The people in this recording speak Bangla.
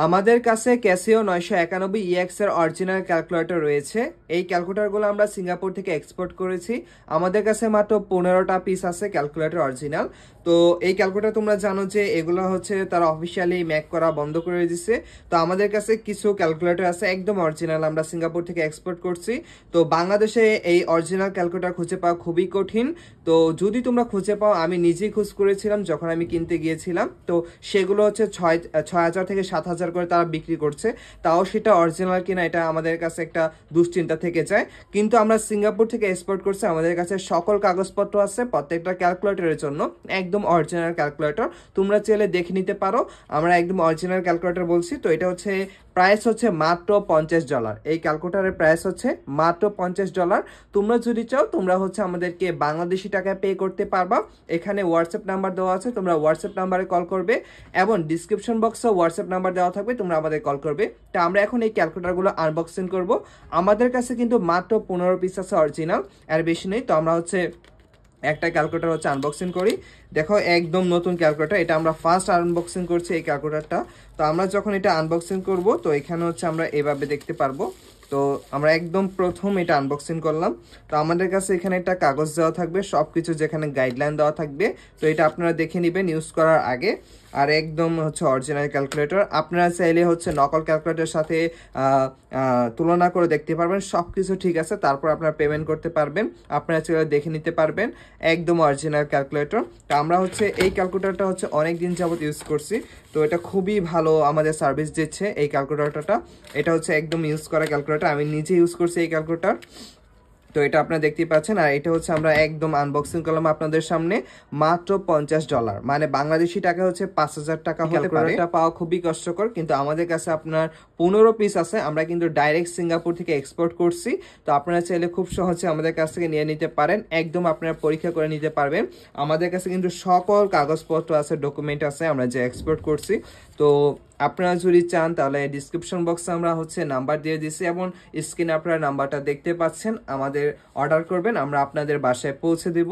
আমাদের কাছে ক্যাসিও 991 EX এর অরিজিনাল ক্যালকুলেটর রয়েছে। এই ক্যালকুলেটরগুলো আমরা সিঙ্গাপুর থেকে এক্সপোর্ট করেছি। আমাদের কাছে মাত্র 15টা পিস আছে ক্যালকুলেটর অরিজিনাল। তো এই ক্যালকুলেটর তোমরা জানো যে এগুলো হচ্ছে তারা অফিসিয়ালি মেক করা বন্ধ করে দিয়েছে। তো আমাদের কাছে কিছু ক্যালকুলেটর আছে একদম অরিজিনাল, আমরা সিঙ্গাপুর থেকে এক্সপোর্ট করছি। তো বাংলাদেশে এই অরিজিনাল ক্যালকুলেটর খুঁজে পাওয়া খুবই কঠিন। তো যদি তোমরা খুঁজে পাও, আমি নিজেই খোঁজ করেছিলাম যখন আমি কিনতে গিয়েছিলাম। তো সেগুলো হচ্ছে 6,000 থেকে 7,000 করে তারা বিক্রি করছে। তাও সেটা অরিজিনাল কিনা এটা আমাদের কাছে একটা দুশ্চিন্তা থেকে যায়। কিন্তু আমরা সিঙ্গাপুর থেকে এক্সপোর্ট করছি, আমাদের কাছে সকল কাগজপত্র আছে প্রত্যেকটা ক্যালকুলেটরের জন্য, একদম অরিজিনাল ক্যালকুলেটর। তোমরা চাইলে দেখে নিতে পারো, আমরা একদম অরিজিনাল ক্যালকুলেটর বলছি। তো এটা হচ্ছে প্রাইস হচ্ছে মাত্র $50। এই ক্যালকুলেটরের প্রাইস হচ্ছে মাত্র $50। তোমরা যদি চাও তোমরা হচ্ছে আমাদেরকে বাংলাদেশি টাকায় পে করতে পারবা। এখানে হোয়াটসঅ্যাপ নাম্বার দেওয়া আছে, তোমরা হোয়াটসঅ্যাপ নাম্বারে কল করবে এবং ডিসক্রিপশন বক্সে হোয়াটসঅ্যাপ নাম্বার দেওয়া থাকবে, তোমরা আমাদের কল করবে। তো আমরা এখন এই ক্যালকুলেটরগুলো আনবক্সিং করব। আমাদের কাছে কিন্তু মাত্র 15 পিস আছে অরিজিনাল, আর বেশি নেই। তো আমরা হচ্ছে একটা ক্যালকুলেটর হচ্ছে আনবক্সিং করি। দেখো একদম নতুন ক্যালকুলেটর, এটা আমরা ফার্স্ট আনবক্সিং করছি এই ক্যালকুলেটরটা। তো আমরা যখন এটা আনবক্সিং করব, তো এখানে হচ্ছে আমরা এভাবে দেখতে পারবো। তো আমরা একদম প্রথম এটা আনবক্সিং করলাম। তো আমাদের কাছে এখানে একটা কাগজ দেওয়া থাকবে, সবকিছু যেখানে গাইডলাইন দেওয়া থাকবে। তো এটা আপনারা দেখে নেবেন ইউজ করার আগে। আর একদম হচ্ছে অরিজিনাল ক্যালকুলেটর, আপনারা চাইলে হচ্ছে নকল ক্যালকুলেটরের সাথে তুলনা করে দেখতে পারবেন, সবকিছু ঠিক আছে, তারপর আপনারা পেমেন্ট করতে পারবেন। আপনারা চাইলে দেখে নিতে পারবেন, একদম অরিজিনাল ক্যালকুলেটর। তো আমরা হচ্ছে এই ক্যালকুলেটরটা হচ্ছে অনেক দিন যাবত ইউজ করছি। তো এটা খুবই ভালো আমাদের সার্ভিস দিচ্ছে এই ক্যালকুলেটরটা। এটা হচ্ছে একদম ইউজ করা ক্যালকুলেটর, আমি নিজে ইউজ করছি এই ক্যালকুলেটর। তো এটা আপনারা দেখতেই পাচ্ছেন। আর এটা হচ্ছে আমরা একদম আনবক্সিং করলাম আপনাদের সামনে মাত্র $50, মানে বাংলাদেশি টাকা হচ্ছে 5,000 টাকা হতে পারে। এটা পাওয়া খুবই কষ্টকর, কিন্তু আমাদের কাছে আপনার 15 পিস আছে। আমরা কিন্তু ডাইরেক্ট সিঙ্গাপুর থেকে এক্সপোর্ট করছি। তো আপনারা চাইলে খুব সহজে আমাদের কাছ থেকে নিয়ে নিতে পারেন, একদম আপনারা পরীক্ষা করে নিতে পারবেন। আমাদের কাছে কিন্তু সকল কাগজপত্র আছে, ডকুমেন্ট আছে, আমরা যে এক্সপোর্ট করছি। তো আপনারা যদি চান তাহলে ডিসক্রিপশন বক্সে আমরা হচ্ছে নাম্বার দিয়ে দিছি এবং স্ক্রিনে আপনারা নাম্বারটা দেখতে পাচ্ছেন। আমাদের অর্ডার করবেন, আমরা আপনাদের বাসায় পৌঁছে দিব।